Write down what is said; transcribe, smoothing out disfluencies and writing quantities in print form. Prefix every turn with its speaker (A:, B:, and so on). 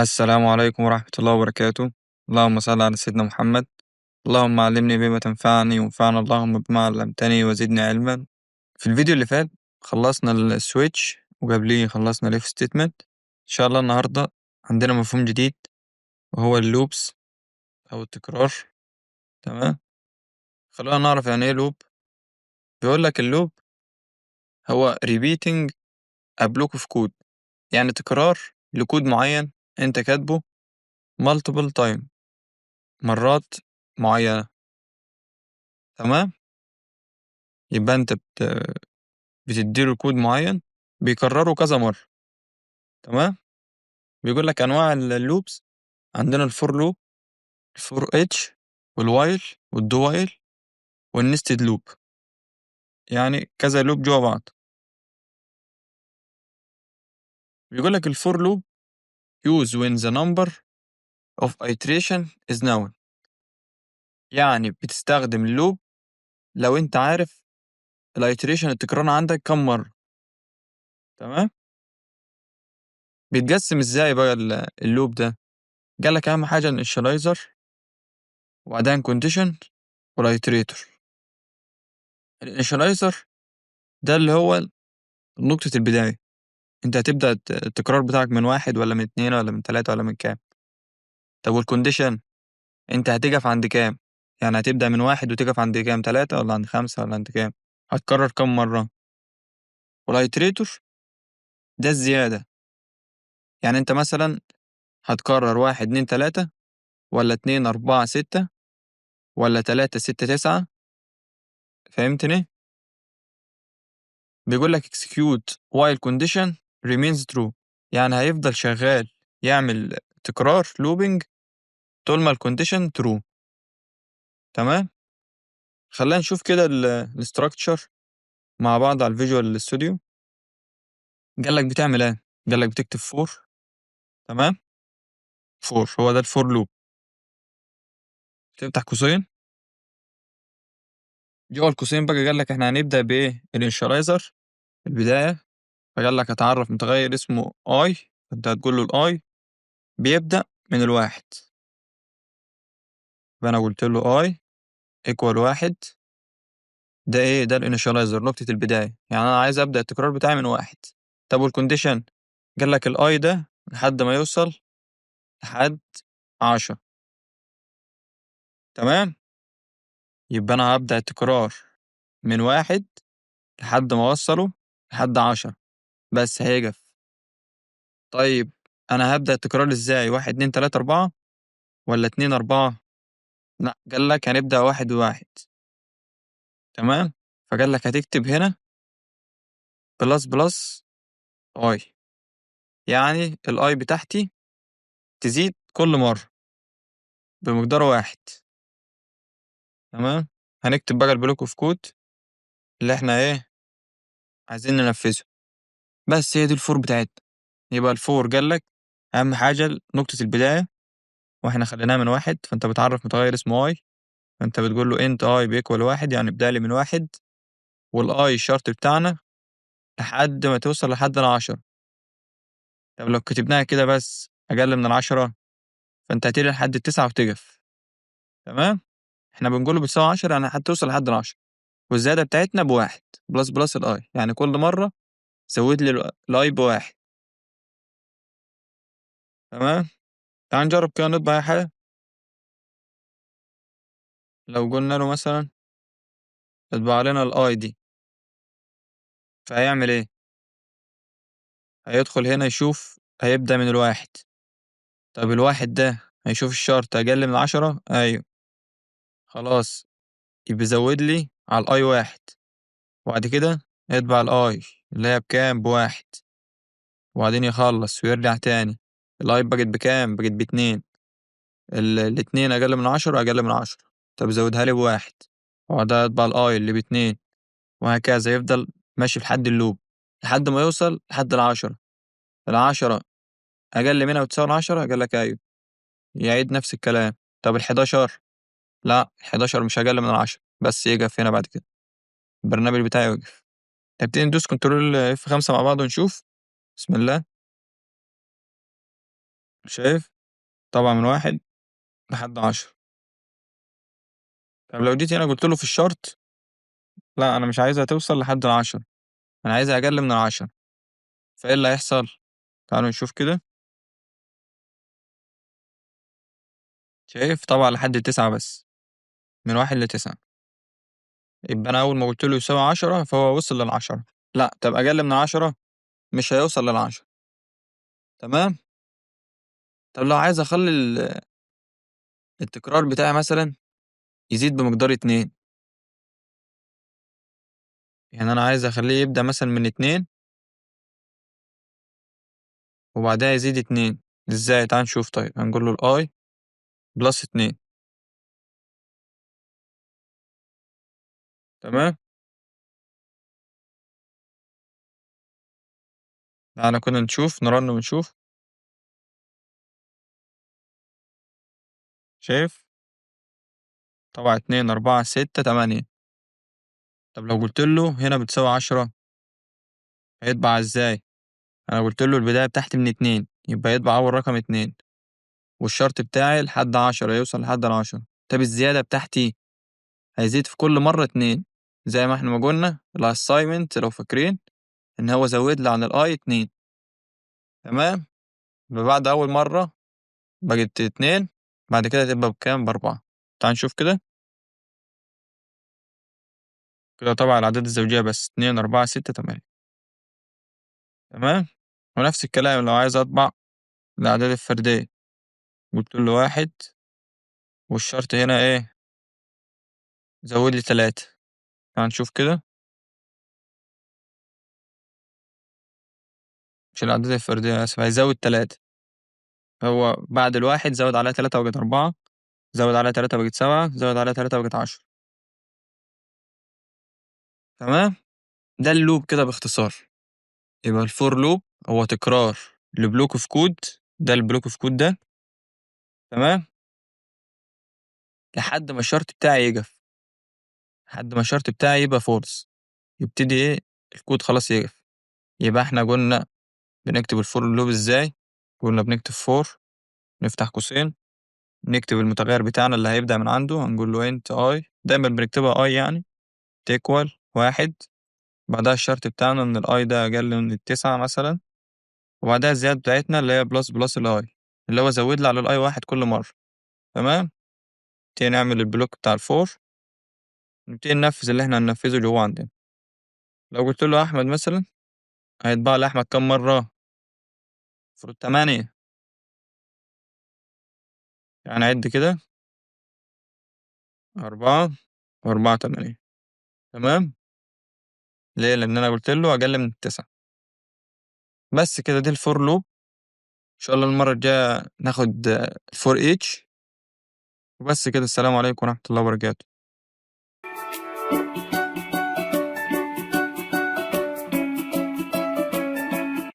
A: السلام عليكم ورحمة الله وبركاته. اللهم صل على سيدنا محمد. اللهم علمني بما تنفعني وانفعنا اللهم بما علمتني وزدني علما. في الفيديو اللي فات خلصنا السويتش وقبليه خلصنا الاف ستيتمنت. ان شاء الله النهاردة عندنا مفهوم جديد وهو اللوبس او التكرار. تمام. خلونا نعرف يعني ايه لوب. بيقول لك اللوب هو repeating a block of code، يعني تكرار لكود معين انت كاتبه multiple time، مرات معينة. تمام. يبقى انت بتديله كود معين بيكرره كذا مرة. تمام. بيقول لك انواع اللوبس، عندنا الفور لوب، الفور اتش، والوايل، والدو وايل، والنستد لوب، يعني كذا لوب جوا بعض. بيقول لك الفور لوب use when the number of iteration is known، يعني بتستخدم اللوب لو انت عارف الايتريشن التكرار عندك كم مرة. تمام. بيتقسم ازاي بقى اللوب ده؟ قال لك اهم حاجة الانشلايزر، وبعدين كونديشن، والايتريتور. الانشلايزر ده اللي هو نقطة البداية، انت هتبدأ التكرار بتاعك من واحد ولا من اتنين ولا من تلاتة ولا من كام. طب والكونديشن، انت هتقف عند كام؟ يعني هتبدأ من واحد وتقف عند كام، تلاتة ولا عند خمسة ولا عند كام؟ هتكرر كم مرة؟ والايتريتور ده الزيادة، يعني انت مثلا هتكرر واحد اتنين تلاتة، ولا اتنين أربعة ستة، ولا تلاتة ستة تسعة. فهمتني؟ بيقول لك execute while condition remains true، يعني هيفضل شغال يعمل تكرار looping طول ما الكونديشن true. تمام. خلينا نشوف كده الاستراكشر مع بعض على الفيجوال ستوديو. قال لك بتعمل ايه؟ قال لك بتكتب فور. تمام. فور هو ده الفور لوب. تفتح قوسين، جوه القوسين بقى قال لك احنا هنبدأ بايه؟ الانشرايزر، البداية. فقال لك هتعرف متغير اسمه اي، انت هتقول له الاي بيبدأ من الواحد. فانا قلت له اي ايكوال واحد، ده ايه؟ ده الانيشاليزر، نقطة البداية، يعني انا عايز ابدأ التكرار بتاعي من واحد. طب والكونديشن؟ قال لك الاي ده لحد ما يوصل لحد 10. تمام. يبقى انا هبدأ التكرار من واحد لحد ما اوصله لحد 10، بس هيقف. طيب انا هبدأ التكرار ازاي؟ واحد اتنين تلاتة اربعة ولا اتنين اربعة؟ لا، قال لك هنبدأ واحد وواحد. تمام. فقال لك هتكتب هنا بلس بلس اي، يعني الاي بتاعتي تزيد كل مرة بمقدار واحد. تمام. هنكتب بقى البلوك اوف كود اللي احنا ايه عايزين ننفذه. بس هي دي الفور بتاعتنا. يبقى الفور قال لك اهم حاجة نقطة البداية، واحنا خليناها من واحد، فانت بتعرف متغير اسمه اي، فانت بتقول له انت اي بيكوال واحد، يعني ابدأ لي من واحد. والاي الشرط بتاعنا لحد ما توصل لحد العشرة. طب لو كتبناها كده بس اقل من العشرة، فانت هتيجي لحد التسعة وتقف. تمام. احنا بنقوله بتساوي 10، يعني حتى توصل لحد العشرة. والزيادة بتاعتنا بواحد بلس بلس الاي، يعني كل مرة زود لي الاي بواحد. تمام. تعال نجرب كده نطبع أي حاجة. لو قلنا له مثلا اطبع لنا الاي دي، فهيعمل ايه؟ هيدخل هنا يشوف هيبدأ من الواحد. طب الواحد ده هيشوف الشرط أقل من 10، أيوه، خلاص، يبقى زود لي على الاي واحد. وبعد كده يطبع الاي اللي هي بكام؟ بواحد. وبعدين يخلص ويرجع تاني، الاي بقت بكام؟ بقت باتنين. الاتنين أقل من 10 أقل من 10، طب زودها لي بواحد. وبعدها يطبع الاي اللي باتنين، وهكذا يفضل ماشي لحد اللوب لحد ما يوصل لحد العشرة. العشرة أقل منها وتساوي العشرة، قال لك أيوه، يعيد نفس الكلام. طب الحداشر؟ لا، الحداشر مش أقل من العشرة، بس يقف هنا بعد كده، البرنامج بتاعي يوقف. نبتدي ندوس كنترول F5 مع بعض ونشوف. بسم الله. شايف؟ طبعًا من 1 لحد 10. طب لو جيت هنا قُلت له في الشرط لأ، أنا مش عايزها توصل لحد ال10، أنا عايزها أقل من ال10، فإيه اللي هيحصل؟ تعالوا نشوف كده. شايف؟ طبعًا لحد 9 بس، من 1 ل9. يبقى أنا أول ما قُلت له يساوي 10 فهو وصل لل10. لأ، طب أقل من ال10 مش هيوصل لل10. تمام؟ طب لو عايز أخلّي التكرار بتاعي مثلًا يزيد بمقدار 2، يعني أنا عايز أخلّيه يبدأ مثلًا من 2 وبعدها يزيد 2. إزاي؟ تعالَ نشوف طيب. هنقول له الi +2. تمام؟ تعالَ كده نشوف، نرن ونشوف. شايف؟ طبعًا 2، 4، 6، 8. طب لو قُلت له هنا بتساوي 10 هيطبع إزاي؟ أنا قُلت له البداية بتاعتي من 2، يبقى يطبع أول رقم 2، والشرط بتاعي لحد 10، يوصل لحد ال10. طب الزيادة بتاعتي هيزيد في كل مرة 2، زي ما إحنا ما قُلنا الassignment لو فاكرين إن هو زوّد لي عن الi 2. تمام؟ يبقى بعد أول مرة بقت 2، بعد كده تبقى بكام؟ ب4. تعال نشوف كده. كده طبع الأعداد الزوجية بس 2، 4، 6، 8. تمام؟ ونفس الكلام لو عايز أطبع الأعداد الفردية، قُلت له 1 والشرط هنا إيه، زوّد لي 3. تعال نشوف كده. مش الأعداد الفردية آسف، هيزوّد 3. هو بعد ال1 زوّد عليها 3 بقت 4، زوّد عليها 3 بقت 7، زوّد عليها 3 بقت 10. تمام؟ ده الloop كده باختصار. يبقى الfor loop هو تكرار لblock of code، ده الblock of code ده. تمام؟ لحد ما الشرط بتاعي يِقف، لحد ما الشرط بتاعي يبقى false، يبتدي إيه، الكود خلاص يِقف. يبقى إحنا قُلنا بنكتب الfor loop إزاي. قُلنا بنكتب for، نفتح قوسين، نكتب المتغيّر بتاعنا اللي هيبدأ من عنده، هنقول له int i، دايمًا بنكتبها i يعني equal 1، بعدها الشرط بتاعنا إن الi ده أقل من ال9 مثلًا، وبعدها الزيادة بتاعتنا اللي هي plus الi، اللي هو زوّد لي على الi 1 كل مرّة. تمام؟ نبتدي نعمل البلوك بتاع الfor، نبتدي ننفّذ اللي إحنا هننفّذه جوّه عندنا. لو قُلت له أحمد مثلًا، هيطبع لي أحمد كام مرّة؟ المفروض 8. يعني عِد كده 4 و4 8. تمام؟ ليه؟ لإن أنا قُلت له أقل من ال9. بس كده دي الfor loop. إن شاء الله المرّة الجاية ناخد الfor each. وبس كده، السلام عليكم ورحمة الله وبركاته.